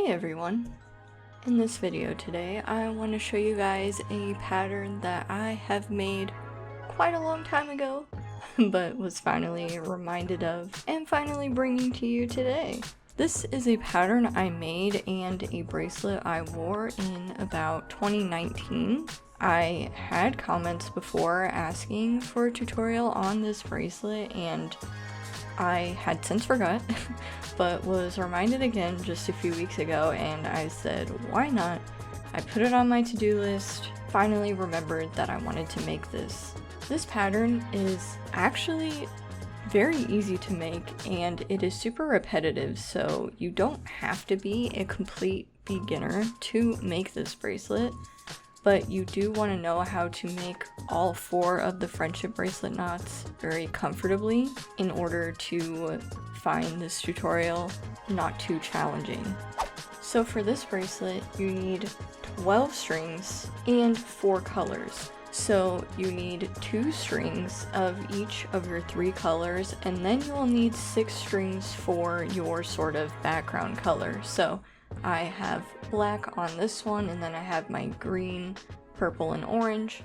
Hey everyone! In this video today, I want to show you guys a pattern that I have made quite a long time ago, but was finally reminded of and finally bringing to you today. This is a pattern I made and a bracelet I wore in about 2019. I had comments before asking for a tutorial on this bracelet and I had since forgot, but was reminded again just a few weeks ago and I said, why not? I put it on my to-do list, finally remembered that I wanted to make this. This pattern is actually very easy to make and it is super repetitive, so you don't have to be a complete beginner to make this bracelet. But you do want to know how to make all 4 of the friendship bracelet knots very comfortably in order to find this tutorial not too challenging. So for this bracelet, you need 12 strings and 4 colors. So you need 2 strings of each of your 3 colors, and then you will need 6 strings for your sort of background color. So I have black on this one, and then I have my green, purple, and orange.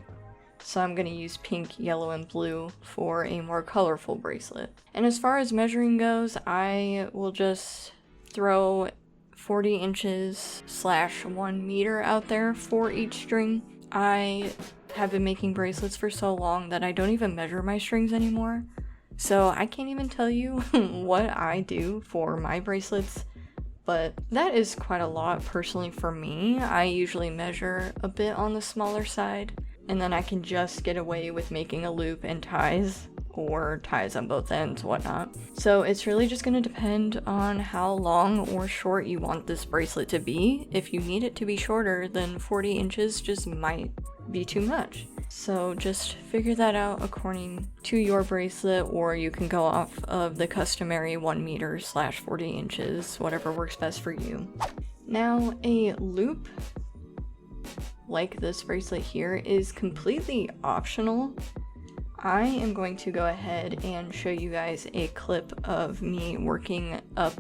So I'm going to use pink, yellow, and blue for a more colorful bracelet. And as far as measuring goes, I will just throw 40 inches / 1 meter out there for each string. I have been making bracelets for so long that I don't even measure my strings anymore. So I can't even tell you what I do for my bracelets. But that is quite a lot personally for me. I usually measure a bit on the smaller side, and then I can just get away with making a loop and ties, or ties on both ends, whatnot. So it's really just going to depend on how long or short you want this bracelet to be. If you need it to be shorter, then 40 inches just might be too much. So just figure that out according to your bracelet, or you can go off of the customary 1 meter / 40 inches, whatever works best for you. Now, a loop like this bracelet here is completely optional. I am going to go ahead and show you guys a clip of me working up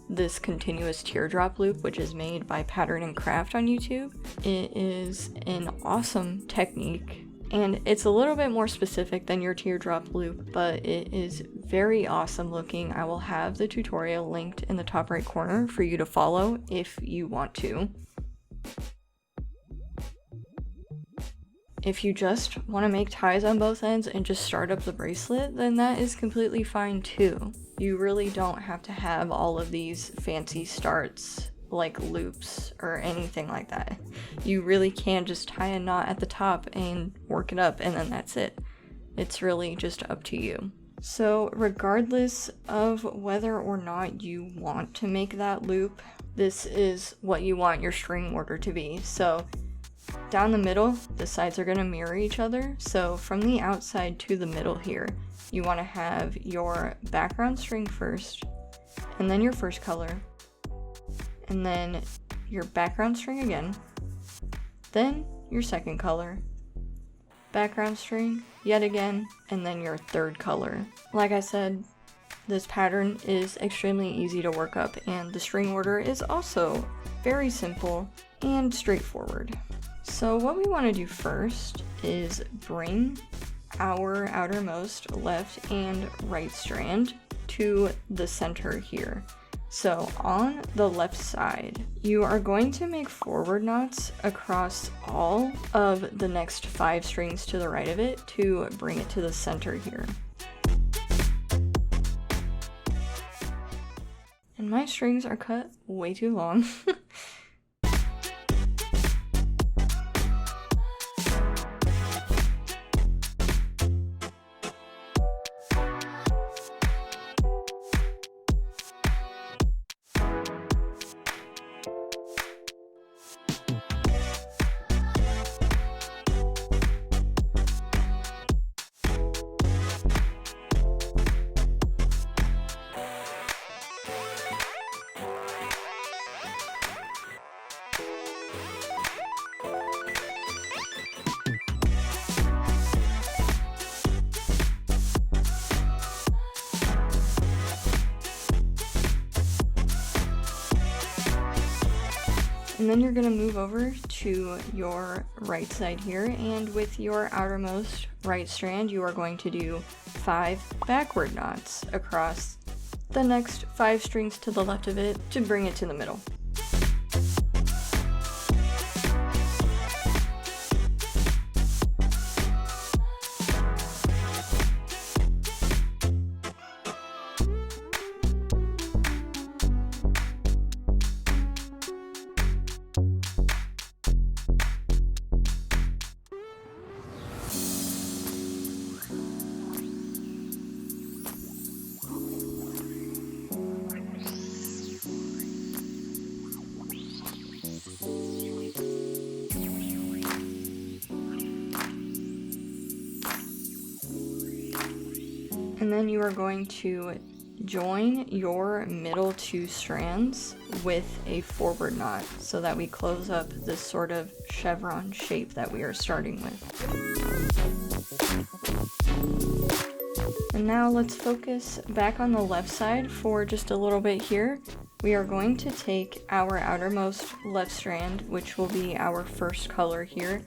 this continuous teardrop loop, which is made by Pattern and Craft on YouTube. It is an awesome technique, and it's a little bit more specific than your teardrop loop, but it is very awesome looking. I will have the tutorial linked in the top right corner for you to follow if you want to. If you just want to make ties on both ends and just start up the bracelet, then that is completely fine too. You really don't have to have all of these fancy starts like loops or anything like that. You really can just tie a knot at the top and work it up, and then that's it. It's really just up to you. So regardless of whether or not you want to make that loop, this is what you want your string order to be. So down the middle, the sides are going to mirror each other. So from the outside to the middle here, you want to have your background string first, and then your first color, and then your background string again, then your second color, background string yet again, and then your third color. Like I said, this pattern is extremely easy to work up, and the string order is also very simple and straightforward. So what we want to do first is bring our outermost left and right strand to the center here. So on the left side, you are going to make forward knots across all of the next 5 strings to the right of it to bring it to the center here. And my strings are cut way too long. And then you're going to move over to your right side here, and with your outermost right strand, you are going to do 5 backward knots across the next 5 strings to the left of it to bring it to the middle. And then you are going to join your middle 2 strands with a forward knot so that we close up this sort of chevron shape that we are starting with. And now let's focus back on the left side for just a little bit here. We are going to take our outermost left strand, which will be our first color here,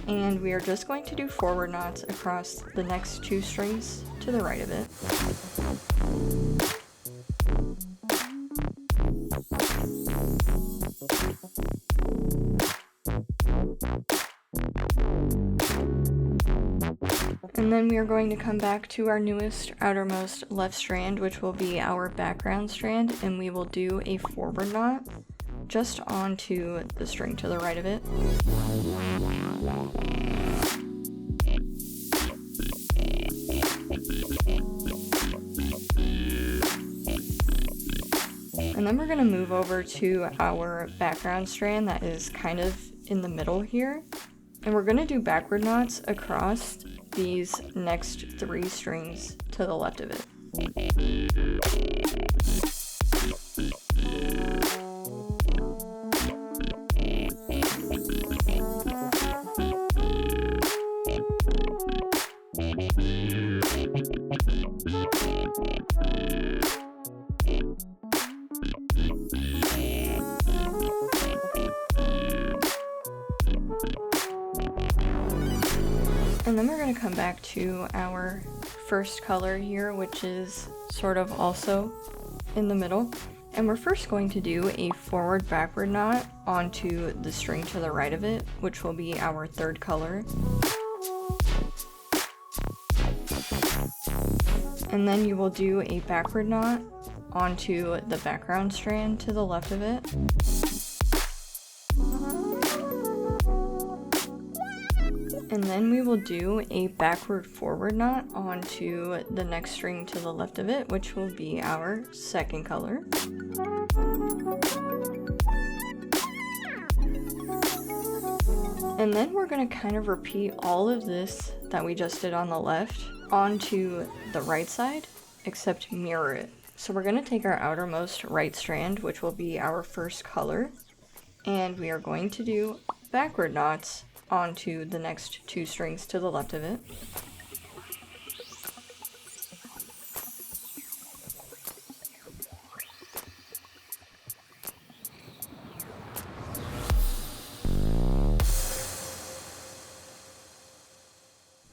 and we are just going to do forward knots across the next 2 strings to the right of it. And then we are going to come back to our newest outermost left strand, which will be our background strand, and we will do a forward knot just onto the string to the right of it. And then we're going to move over to our background strand that is kind of in the middle here. And we're going to do backward knots across these next 3 strings to the left of it. And then we're going to come back to our first color here, which is sort of also in the middle. And we're first going to do a forward backward knot onto the string to the right of it, which will be our third color. And then you will do a backward knot onto the background strand to the left of it. And then we will do a backward forward knot onto the next string to the left of it, which will be our second color. And then we're going to kind of repeat all of this that we just did on the left onto the right side, except mirror it. So we're going to take our outermost right strand, which will be our first color, and we are going to do backward knots onto the next 2 strings to the left of it.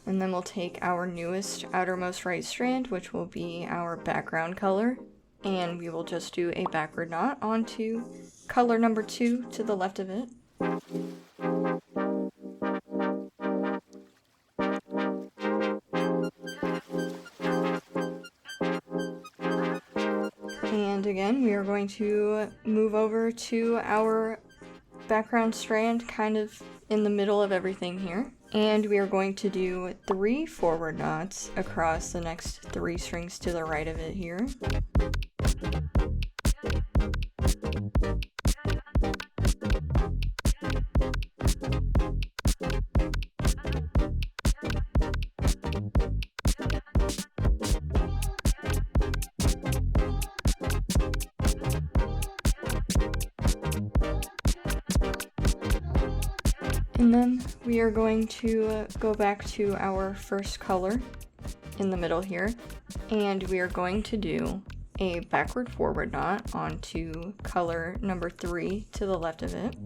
And then we'll take our newest outermost right strand, which will be our background color, and we will just do a backward knot onto color number 2 to the left of it. And again, we are going to move over to our background strand kind of in the middle of everything here. And we are going to do 3 forward knots across the next 3 strings to the right of it here. And then we are going to go back to our first color in the middle here, and we are going to do a backward forward knot onto color number 3 to the left of it.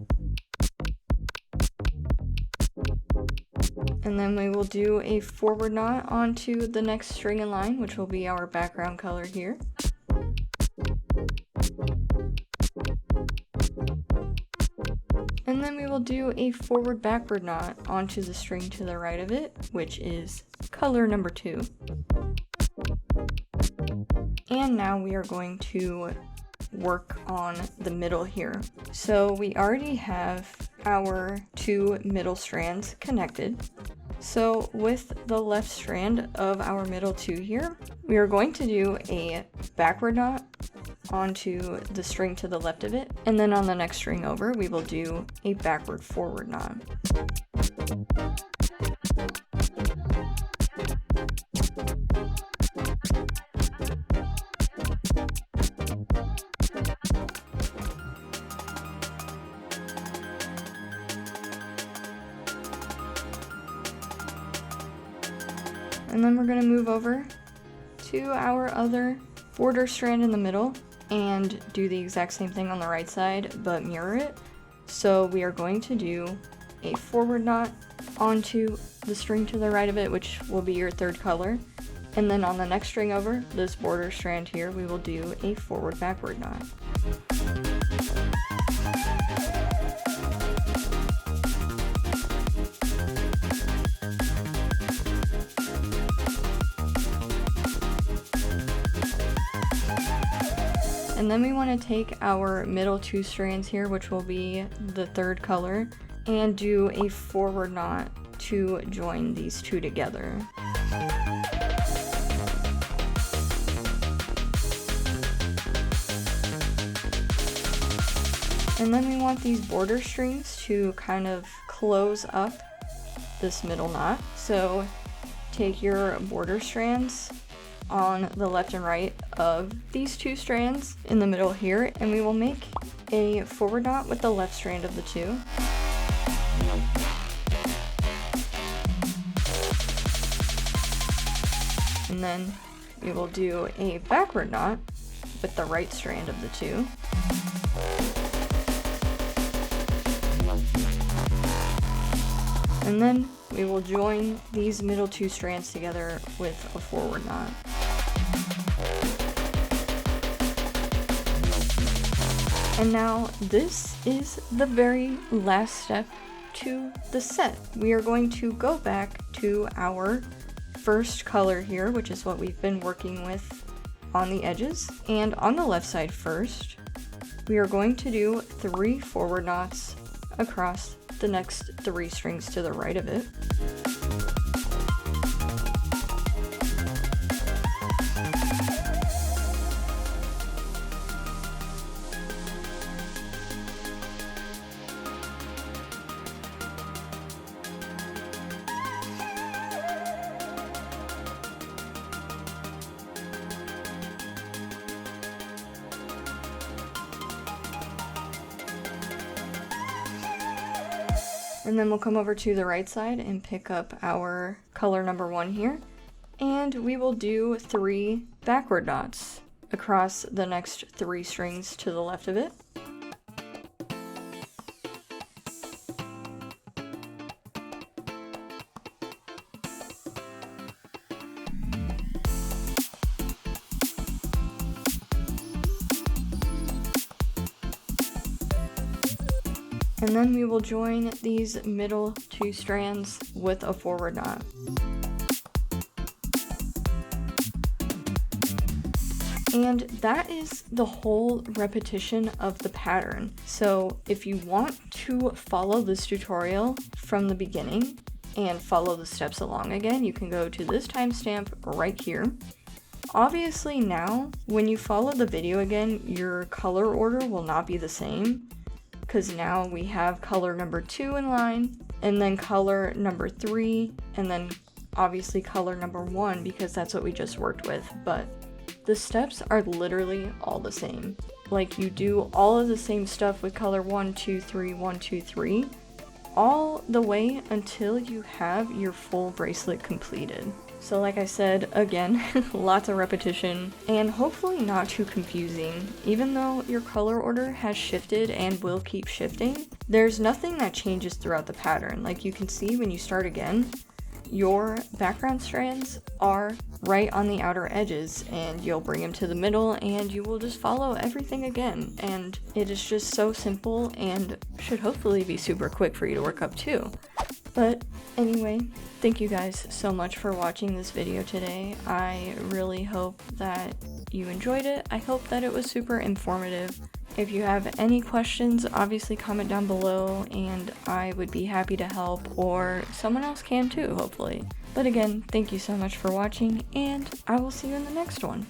And then we will do a forward knot onto the next string in line, which will be our background color here. And then we will do a forward backward knot onto the string to the right of it, which is color number 2. And now we are going to work on the middle here. So we already have our 2 middle strands connected. So with the left strand of our middle 2 here, we are going to do a backward knot onto the string to the left of it, and then on the next string over we will do a backward forward knot. And then we're going to move over to our other border strand in the middle and do the exact same thing on the right side, but mirror it. So we are going to do a forward knot onto the string to the right of it, which will be your 3rd color. And then on the next string over, this border strand here, we will do a forward backward knot. And then we want to take our middle 2 strands here, which will be the 3rd color, and do a forward knot to join these 2 together. And then we want these border strings to kind of close up this middle knot. So take your border strands on the left and right of these 2 strands in the middle here, and we will make a forward knot with the left strand of the 2. And then we will do a backward knot with the right strand of the 2. And then we will join these middle 2 strands together with a forward knot. And now this is the very last step to the set. We are going to go back to our first color here, which is what we've been working with on the edges. And on the left side first, we are going to do 3 forward knots across the next 3 strings to the right of it. And then we'll come over to the right side and pick up our color number 1 here. And we will do 3 backward knots across the next 3 strings to the left of it. And then we will join these middle 2 strands with a forward knot. And that is the whole repetition of the pattern. So if you want to follow this tutorial from the beginning and follow the steps along again, you can go to this timestamp right here. Obviously now, when you follow the video again, your color order will not be the same, because now we have color number 2 in line, and then color number 3, and then obviously color number 1, because that's what we just worked with. But the steps are literally all the same. Like, you do all of the same stuff with color 1, 2, 3, 1, 2, 3, all the way until you have your full bracelet completed. So like I said, again, lots of repetition, and hopefully not too confusing. Even though your color order has shifted and will keep shifting, there's nothing that changes throughout the pattern. Like you can see when you start again, your background strands are right on the outer edges, and you'll bring them to the middle and you will just follow everything again. And it is just so simple and should hopefully be super quick for you to work up too. But anyway, thank you guys so much for watching this video today. I really hope that you enjoyed it. I hope that it was super informative. If you have any questions, obviously comment down below and I would be happy to help, or someone else can too, hopefully. But again, thank you so much for watching, and I will see you in the next one.